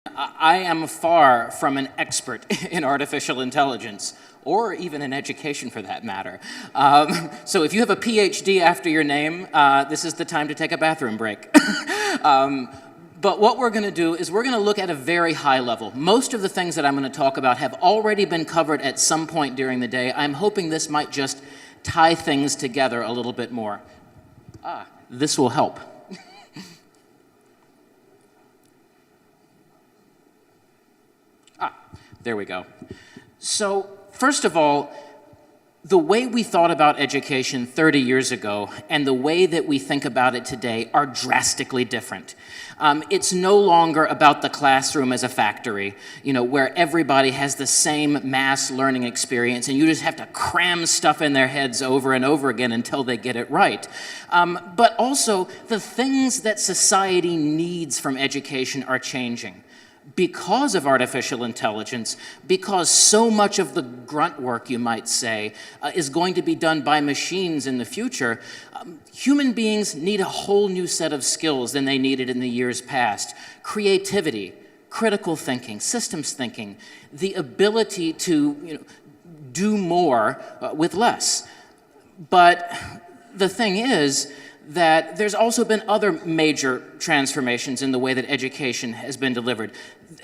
I am far from an expert in artificial intelligence, or even in education for that matter. So if you have a PhD after your name, this is the time to take a bathroom break. But what we're going to do is we're going to look at a very high level. Most of the things that I'm going to talk about have already been covered at some point during the day. I'm hoping this might just tie things together a little bit more. This will help. There we go. So, first of all, the way we thought about education 30 years ago and the way that we think about it today are drastically different. It's no longer about the classroom as a factory, where everybody has the same mass learning experience and you just have to cram stuff in their heads over and over again until they get it right. But also, the things that society needs from education are changing. Because of artificial intelligence, because so much of the grunt work, you might say, is going to be done by machines in the future, human beings need a whole new set of skills than they needed in the years past. Creativity, critical thinking, systems thinking, the ability to do more with less. But the thing is that there's also been other major transformations in the way that education has been delivered.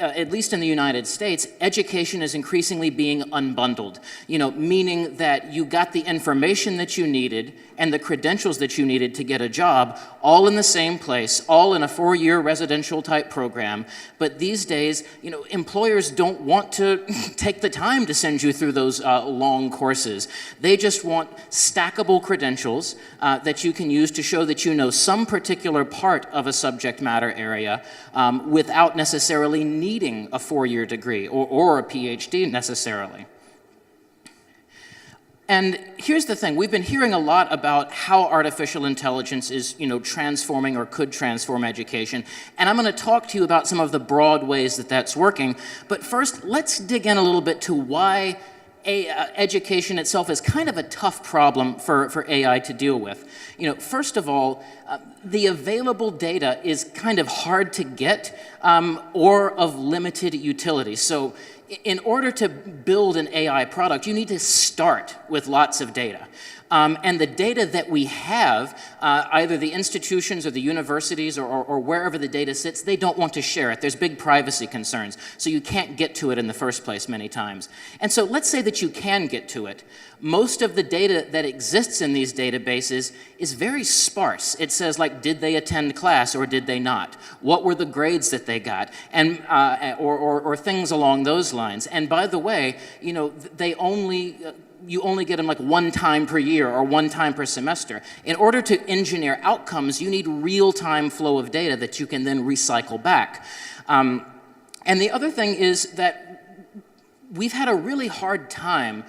At least in the United States, education is increasingly being unbundled, meaning that you got the information that you needed and the credentials that you needed to get a job all in the same place, all in a 4-year residential type program. But these days, employers don't want to take the time to send you through those long courses. They just want stackable credentials that you can use to show that you know some particular part of a subject matter area without necessarily needing a 4-year degree or a PhD necessarily. And here's the thing, we've been hearing a lot about how artificial intelligence is, transforming or could transform education. And I'm going to talk to you about some of the broad ways that that's working. But first, let's dig in a little bit to why education itself is kind of a tough problem for AI to deal with. First of all, the available data is kind of hard to get or of limited utility. So in order to build an AI product, you need to start with lots of data. And the data that we have, either the institutions or the universities or wherever the data sits, they don't want to share it. There's big privacy concerns, so you can't get to it in the first place many times. And so let's say that you can get to it. Most of the data that exists in these databases is very sparse. It says, like, did they attend class or did they not? What were the grades that they got? And or things along those lines. And by the way, you only get them like 1 time per year or 1 time per semester. In order to engineer outcomes, you need real-time flow of data that you can then recycle back. And the other thing is that we've had a really hard time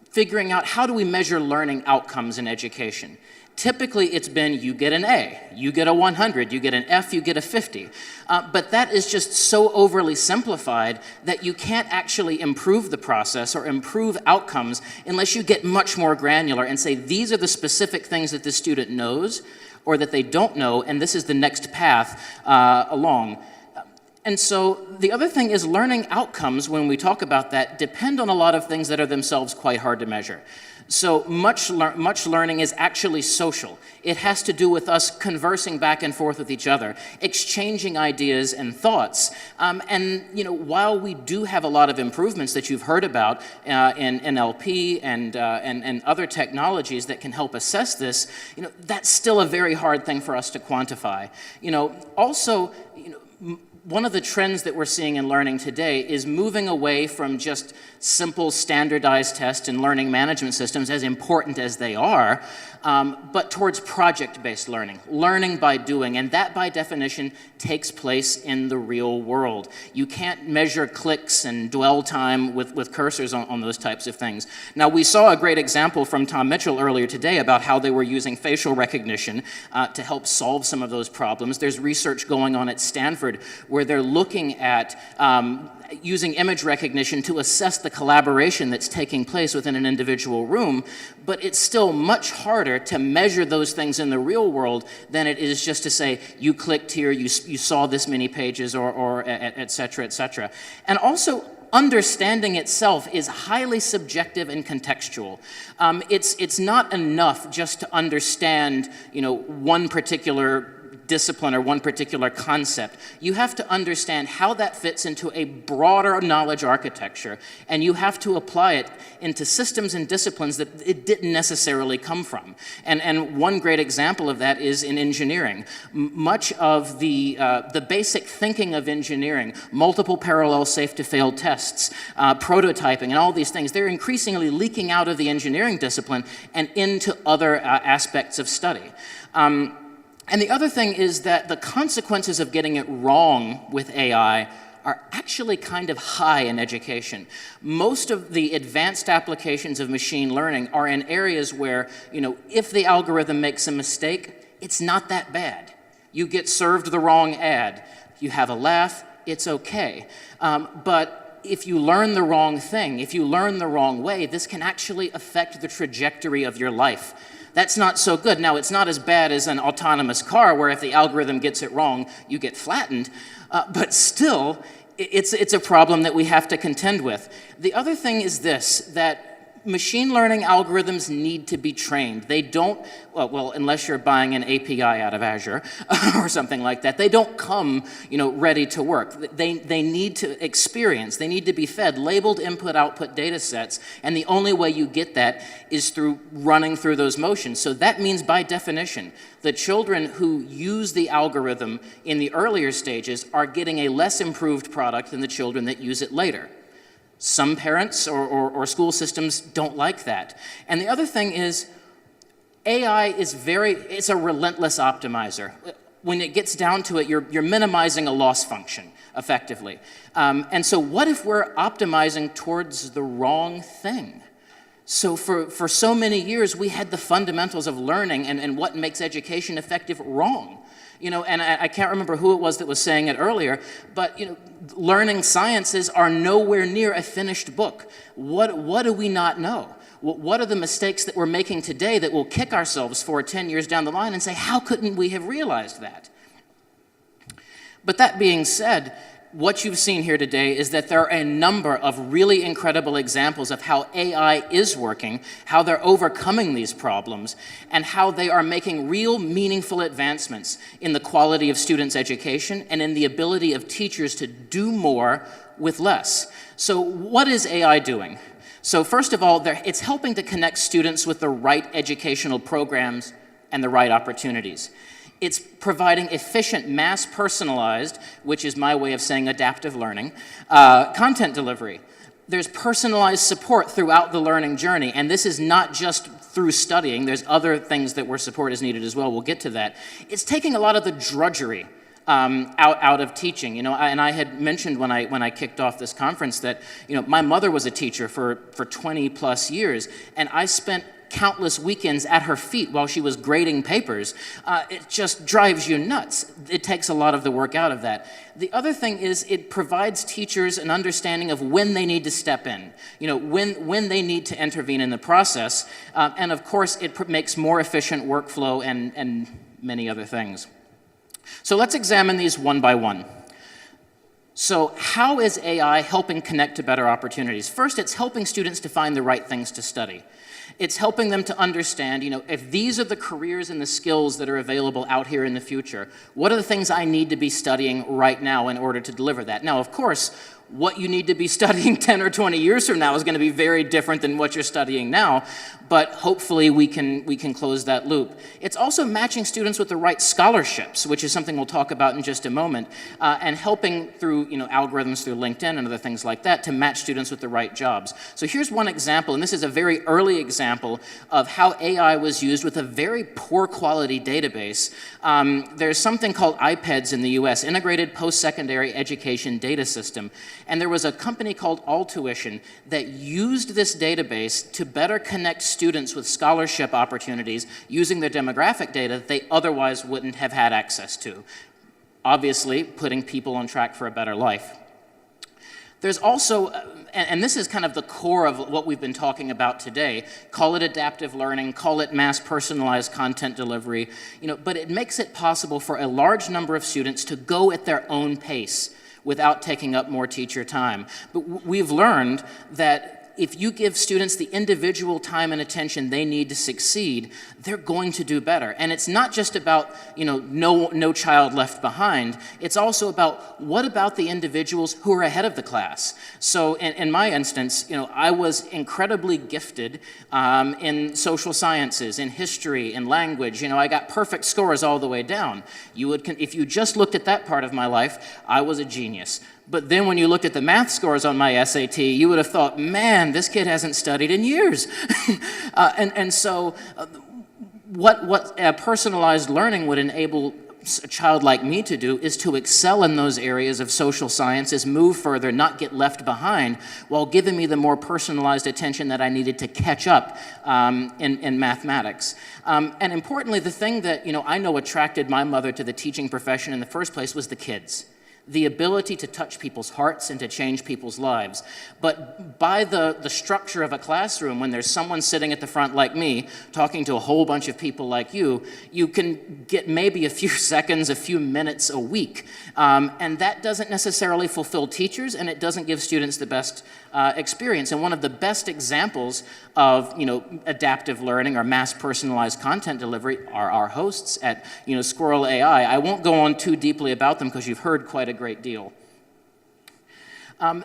figuring out how do we measure learning outcomes in education. Typically, it's been you get an A, you get a 100, you get an F, you get a 50. But that is just so overly simplified that you can't actually improve the process or improve outcomes unless you get much more granular and say these are the specific things that the student knows or that they don't know, and this is the next path along. And so the other thing is learning outcomes, when we talk about that, depend on a lot of things that are themselves quite hard to measure. So much learning is actually social. It has to do with us conversing back and forth with each other, exchanging ideas and thoughts. And while we do have a lot of improvements that you've heard about in NLP and other technologies that can help assess this, that's still a very hard thing for us to quantify. Also, one of the trends that we're seeing in learning today is moving away from just simple standardized tests and learning management systems, as important as they are, but towards project-based learning, learning by doing, and that by definition takes place in the real world. You can't measure clicks and dwell time with cursors on those types of things. Now, we saw a great example from Tom Mitchell earlier today about how they were using facial recognition to help solve some of those problems. There's research going on at Stanford where they're looking at using image recognition to assess the collaboration that's taking place within an individual room, but it's still much harder to measure those things in the real world than it is just to say, you clicked here, you saw this many pages, or et cetera, et cetera. And also, understanding itself is highly subjective and contextual. It's not enough just to understand, one particular discipline or one particular concept. You have to understand how that fits into a broader knowledge architecture, and you have to apply it into systems and disciplines that it didn't necessarily come from. And one great example of that is in engineering. Much of the basic thinking of engineering, multiple parallel safe-to-fail tests, prototyping, and all these things, they're increasingly leaking out of the engineering discipline and into other aspects of study. And the other thing is that the consequences of getting it wrong with AI are actually kind of high in education. Most of the advanced applications of machine learning are in areas where, if the algorithm makes a mistake, it's not that bad. You get served the wrong ad. You have a laugh, it's okay. But if you learn the wrong thing, if you learn the wrong way, this can actually affect the trajectory of your life. That's not so good. Now, it's not as bad as an autonomous car where if the algorithm gets it wrong, you get flattened, but still, it's a problem that we have to contend with. The other thing is this, that machine learning algorithms need to be trained. They don't, well, unless you're buying an API out of Azure or something like that, they don't come, ready to work. They need to experience, they need to be fed labeled input-output data sets, and the only way you get that is through running through those motions. So that means, by definition, the children who use the algorithm in the earlier stages are getting a less improved product than the children that use it later. Some parents or school systems don't like that. And the other thing is, AI is it's a relentless optimizer. When it gets down to it, you're minimizing a loss function, effectively. And so what if we're optimizing towards the wrong thing? So for so many years, we had the fundamentals of learning and what makes education effective wrong. And I can't remember who it was that was saying it earlier, but, learning sciences are nowhere near a finished book. What do we not know? What are the mistakes that we're making today that we'll kick ourselves for 10 years down the line and say, how couldn't we have realized that? But that being said, what you've seen here today is that there are a number of really incredible examples of how AI is working, how they're overcoming these problems, and how they are making real meaningful advancements in the quality of students' education and in the ability of teachers to do more with less. So what is AI doing? So first of all, it's helping to connect students with the right educational programs and the right opportunities. It's providing efficient, mass-personalized, which is my way of saying adaptive learning, content delivery. There's personalized support throughout the learning journey, and this is not just through studying. There's other things where support is needed as well. We'll get to that. It's taking a lot of the drudgery out of teaching. And I had mentioned when I kicked off this conference that my mother was a teacher for 20 plus years, and I spent countless weekends at her feet while she was grading papers. It just drives you nuts. It takes a lot of the work out of that. The other thing is it provides teachers an understanding of when they need to step in, when they need to intervene in the process. And of course, it makes more efficient workflow and many other things. So let's examine these one by one. So how is AI helping connect to better opportunities? First, it's helping students to find the right things to study. It's helping them to understand, if these are the careers and the skills that are available out here in the future, what are the things I need to be studying right now in order to deliver that? Now, of course, what you need to be studying 10 or 20 years from now is going to be very different than what you're studying now, but hopefully we can close that loop. It's also matching students with the right scholarships, which is something we'll talk about in just a moment, and helping through algorithms through LinkedIn and other things like that to match students with the right jobs. So here's one example, and this is a very early example of how AI was used with a very poor quality database. There's something called IPEDS in the US, Integrated Post-Secondary Education Data System. And there was a company called Alltuition that used this database to better connect students with scholarship opportunities using their demographic data that they otherwise wouldn't have had access to. Obviously, putting people on track for a better life. There's also, and this is kind of the core of what we've been talking about today, call it adaptive learning, call it mass personalized content delivery, but it makes it possible for a large number of students to go at their own pace without taking up more teacher time. But we've learned that if you give students the individual time and attention they need to succeed, they're going to do better. And it's not just about, no child left behind. It's also about what about the individuals who are ahead of the class. So in my instance, I was incredibly gifted in social sciences, in history, in language. I got perfect scores all the way down. If you just looked at that part of my life, I was a genius. But then when you looked at the math scores on my SAT, you would have thought, man, this kid hasn't studied in years. So what personalized learning would enable a child like me to do is to excel in those areas of social sciences, move further, not get left behind, while giving me the more personalized attention that I needed to catch up in mathematics. And importantly, the thing that I know attracted my mother to the teaching profession in the first place was the kids. The ability to touch people's hearts and to change people's lives. But by the structure of a classroom, when there's someone sitting at the front like me, talking to a whole bunch of people like you can get maybe a few seconds, a few minutes a week. And that doesn't necessarily fulfill teachers, and it doesn't give students the best experience. And one of the best examples of adaptive learning or mass personalized content delivery are our hosts at Squirrel AI. I won't go on too deeply about them because you've heard quite a great deal.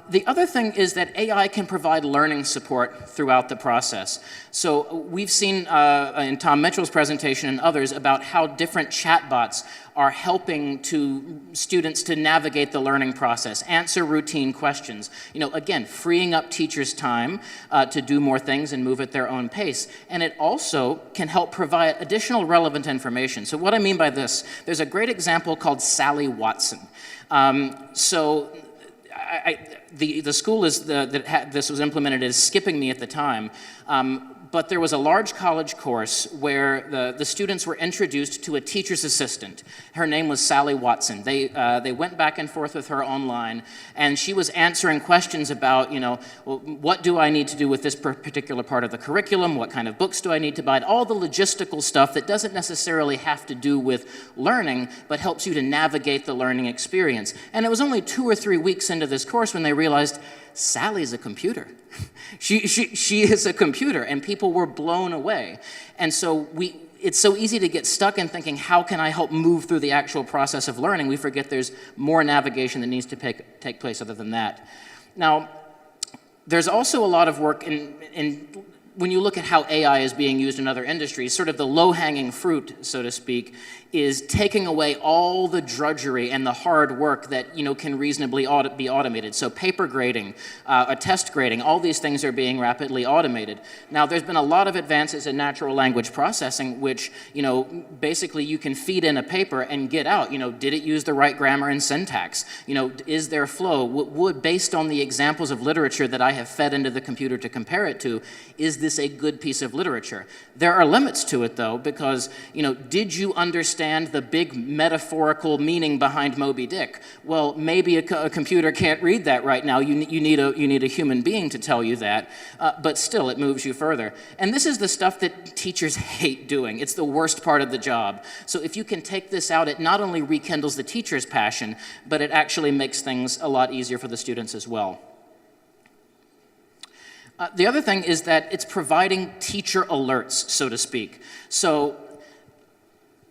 The other thing is that AI can provide learning support throughout the process. So we've seen in Tom Mitchell's presentation and others about how different chatbots are helping students to navigate the learning process, answer routine questions. Again, freeing up teachers' time to do more things and move at their own pace. And it also can help provide additional relevant information. So what I mean by this, there's a great example called Sally Watson. The school this was implemented is skipping me at the time, but there was a large college course where the students were introduced to a teacher's assistant. Her name was Sally Watson. They went back and forth with her online, and she was answering questions about, well, what do I need to do with this particular part of the curriculum? What kind of books do I need to buy? All the logistical stuff that doesn't necessarily have to do with learning, but helps you to navigate the learning experience. And it was only 2 or 3 weeks into this course when they realized Sally's a computer. She is a computer, and people were blown away. And so it's so easy to get stuck in thinking, how can I help move through the actual process of learning? We forget there's more navigation that needs to take place other than that. Now, there's also a lot of work in when you look at how AI is being used in other industries, sort of the low-hanging fruit, so to speak, is taking away all the drudgery and the hard work that can reasonably be automated. So paper grading, test grading, all these things are being rapidly automated. Now, there's been a lot of advances in natural language processing, which basically you can feed in a paper and get out. Did it use the right grammar and syntax? Is there flow? Based on the examples of literature that I have fed into the computer to compare it to, is this a good piece of literature? There are limits to it, though, because did you understand the big metaphorical meaning behind Moby Dick? Well, maybe a computer can't read that right now. You need a human being to tell you that, but still, it moves you further. And this is the stuff that teachers hate doing. It's the worst part of the job. So if you can take this out, it not only rekindles the teacher's passion, but it actually makes things a lot easier for the students as well. The other thing is that it's providing teacher alerts, so to speak. So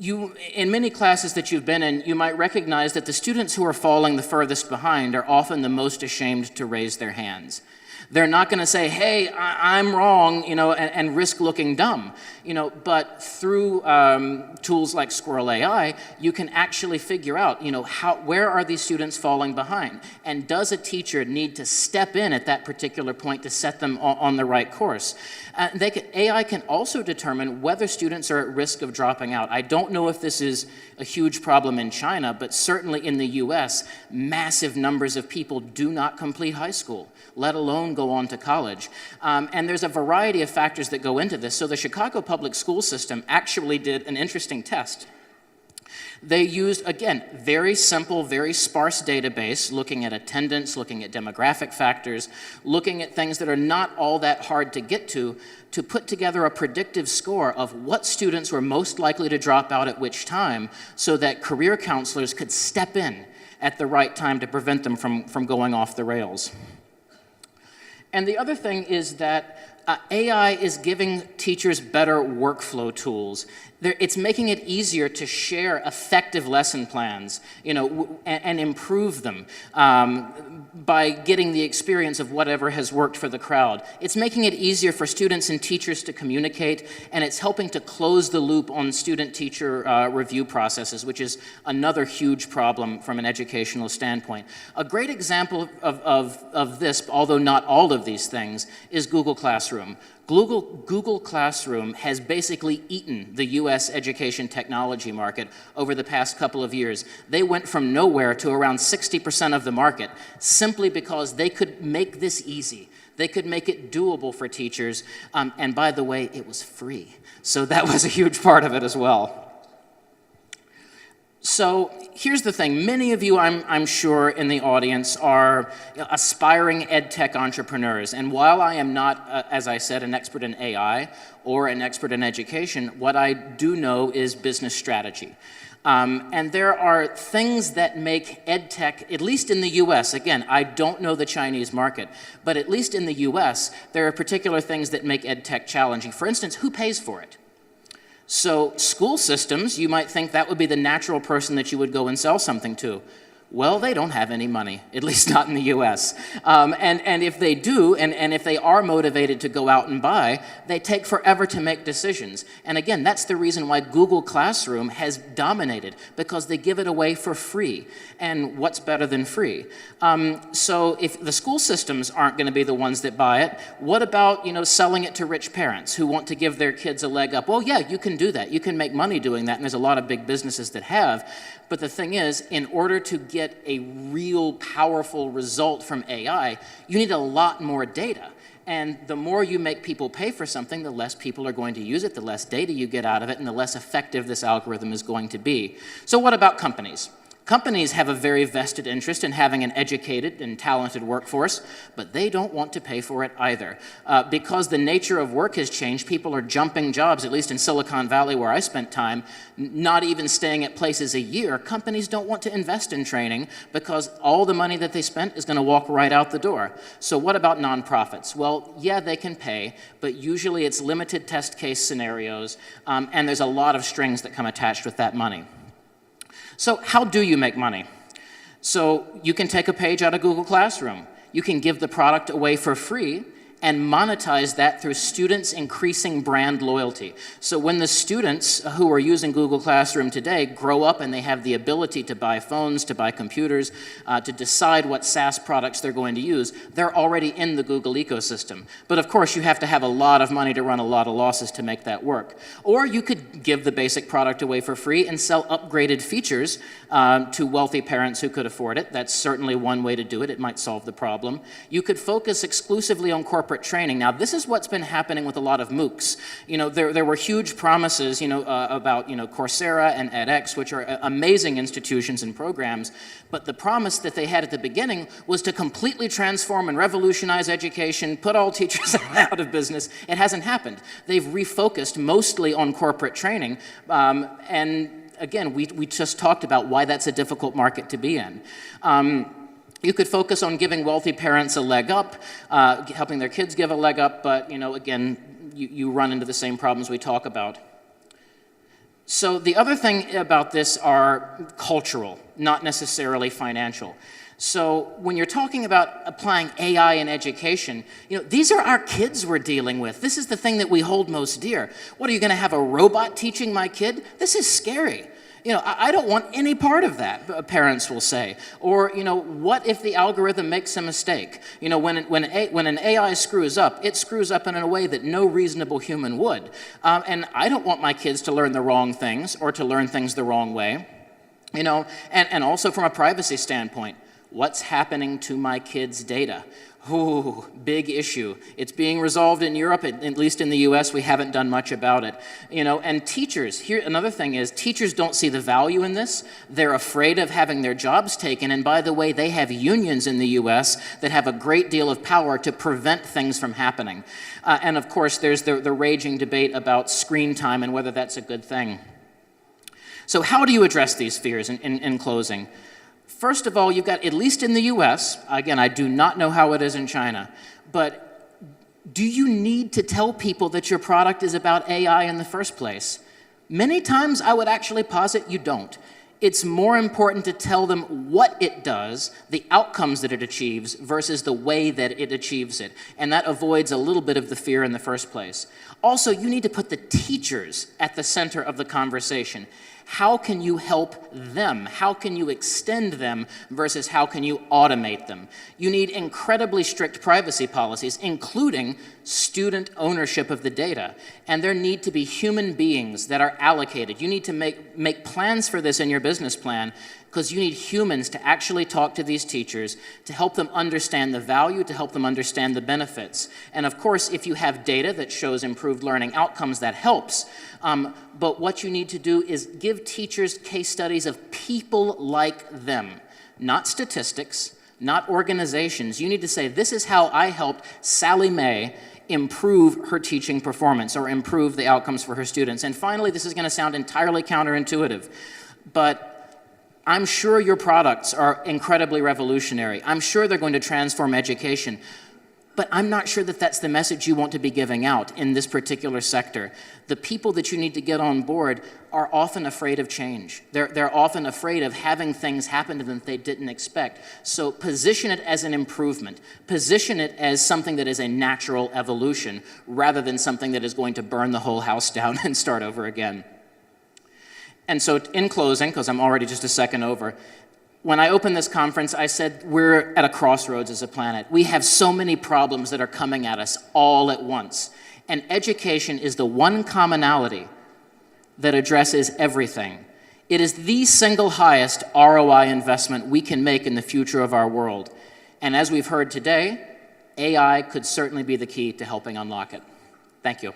in many classes that you've been in, you might recognize that the students who are falling the furthest behind are often the most ashamed to raise their hands. They're not going to say, hey, I'm wrong, and risk looking dumb. But through tools like Squirrel AI, you can actually figure out, where are these students falling behind? And does a teacher need to step in at that particular point to set them on the right course? AI can also determine whether students are at risk of dropping out. I don't know if this is a huge problem in China, but certainly in the US, massive numbers of people do not complete high school, let alone go on to college. And there's a variety of factors that go into this. So the Chicago public school system actually did an interesting test. They used, again, very simple, very sparse database, looking at attendance, looking at demographic factors, looking at things that are not all that hard to get to put together a predictive score of what students were most likely to drop out at which time, so that career counselors could step in at the right time to prevent them from going off the rails. And the other thing is that AI is giving teachers better workflow tools. It's making it easier to share effective lesson plans, and improve them by getting the experience of whatever has worked for the crowd. It's making it easier for students and teachers to communicate, and it's helping to close the loop on student-teacher review processes, which is another huge problem from an educational standpoint. A great example of this, although not all of these things, is Google Classroom. Google Classroom has basically eaten the US education technology market over the past couple of years. They went from nowhere to around 60% of the market simply because they could make this easy. They could make it doable for teachers, and by the way, it was free. So that was a huge part of it as well. So here's the thing. Many of you, I'm sure, in the audience are aspiring EdTech entrepreneurs. And while I am not, as I said, an expert in AI or an expert in education, what I do know is business strategy. And there are things that make EdTech, at least in the US, again, I don't know the Chinese market, but at least in the US, there are particular things that make EdTech challenging. For instance, who pays for it? So school systems, you might think that would be the natural person that you would go and sell something to. Well, they don't have any money, at least not in the US. And if they do, and if they are motivated to go out and buy, they take forever to make decisions. And again, that's the reason why Google Classroom has dominated, because they give it away for free. And what's better than free? So if the school systems aren't going to be the ones that buy it, what about, selling it to rich parents who want to give their kids a leg up? Well, yeah, you can do that. You can make money doing that, and there's a lot of big businesses that have. But the thing is, in order to get a real powerful result from AI, you need a lot more data. And the more you make people pay for something, the less people are going to use it, the less data you get out of it, and the less effective this algorithm is going to be. So what about companies? Companies have a very vested interest in having an educated and talented workforce, but they don't want to pay for it either. Because the nature of work has changed, people are jumping jobs, at least in Silicon Valley where I spent time, not even staying at places a year. Companies don't want to invest in training because all the money that they spent is going to walk right out the door. So what about nonprofits? Well, yeah, they can pay, but usually it's limited test case scenarios, and there's a lot of strings that come attached with that money. So how do you make money? So you can take a page out of Google Classroom. You can give the product away for free and monetize that through students increasing brand loyalty. So when the students who are using Google Classroom today grow up and they have the ability to buy phones, to buy computers, to decide what SaaS products they're going to use, they're already in the Google ecosystem. But of course, you have to have a lot of money to run a lot of losses to make that work. Or you could give the basic product away for free and sell upgraded features to wealthy parents who could afford it. That's certainly one way to do it. It might solve the problem. You could focus exclusively on corporate training. Now, this is what's been happening with a lot of MOOCs. There were huge promises, about, Coursera and edX, which are amazing institutions and programs, but the promise that they had at the beginning was to completely transform and revolutionize education, put all teachers out of business. It hasn't happened. They've refocused mostly on corporate training, and again, we just talked about why that's a difficult market to be in. You could focus on giving wealthy parents a leg up, helping their kids give a leg up, but again, you run into the same problems we talk about. So the other thing about this are cultural, not necessarily financial. So when you're talking about applying AI in education, these are our kids we're dealing with. This is the thing that we hold most dear. What, are you going to have a robot teaching my kid? This is scary. I don't want any part of that, parents will say. Or, what if the algorithm makes a mistake? When an AI screws up, it screws up in a way that no reasonable human would. And I don't want my kids to learn the wrong things or to learn things the wrong way. And also from a privacy standpoint, What's happening to my kids' data? Ooh, big issue. It's being resolved in Europe, at least in the US, we haven't done much about it. And teachers, here, another thing is, teachers don't see the value in this. They're afraid of having their jobs taken, and by the way, they have unions in the US that have a great deal of power to prevent things from happening. And of course, there's the raging debate about screen time and whether that's a good thing. So how do you address these fears in closing? First of all, you've got, at least in the US, again, I do not know how it is in China, but do you need to tell people that your product is about AI in the first place? Many times I would actually posit you don't. It's more important to tell them what it does, the outcomes that it achieves, versus the way that it achieves it. And that avoids a little bit of the fear in the first place. Also, you need to put the teachers at the center of the conversation. How can you help them? How can you extend them versus how can you automate them? You need incredibly strict privacy policies, including student ownership of the data. And there need to be human beings that are allocated. You need to make plans for this in your business plan, because you need humans to actually talk to these teachers, to help them understand the value, to help them understand the benefits. And of course, if you have data that shows improved learning outcomes, that helps. But what you need to do is give teachers case studies of people like them, not statistics, not organizations. You need to say, this is how I helped Sally Mae improve her teaching performance or improve the outcomes for her students. And finally, this is going to sound entirely counterintuitive, but I'm sure your products are incredibly revolutionary. I'm sure they're going to transform education. But I'm not sure that that's the message you want to be giving out in this particular sector. The people that you need to get on board are often afraid of change. They're often afraid of having things happen to them that they didn't expect. So position it as an improvement. Position it as something that is a natural evolution, rather than something that is going to burn the whole house down and start over again. And so in closing, because I'm already just a second over, when I opened this conference, I said we're at a crossroads as a planet. We have so many problems that are coming at us all at once. And education is the one commonality that addresses everything. It is the single highest ROI investment we can make in the future of our world. And as we've heard today, AI could certainly be the key to helping unlock it. Thank you.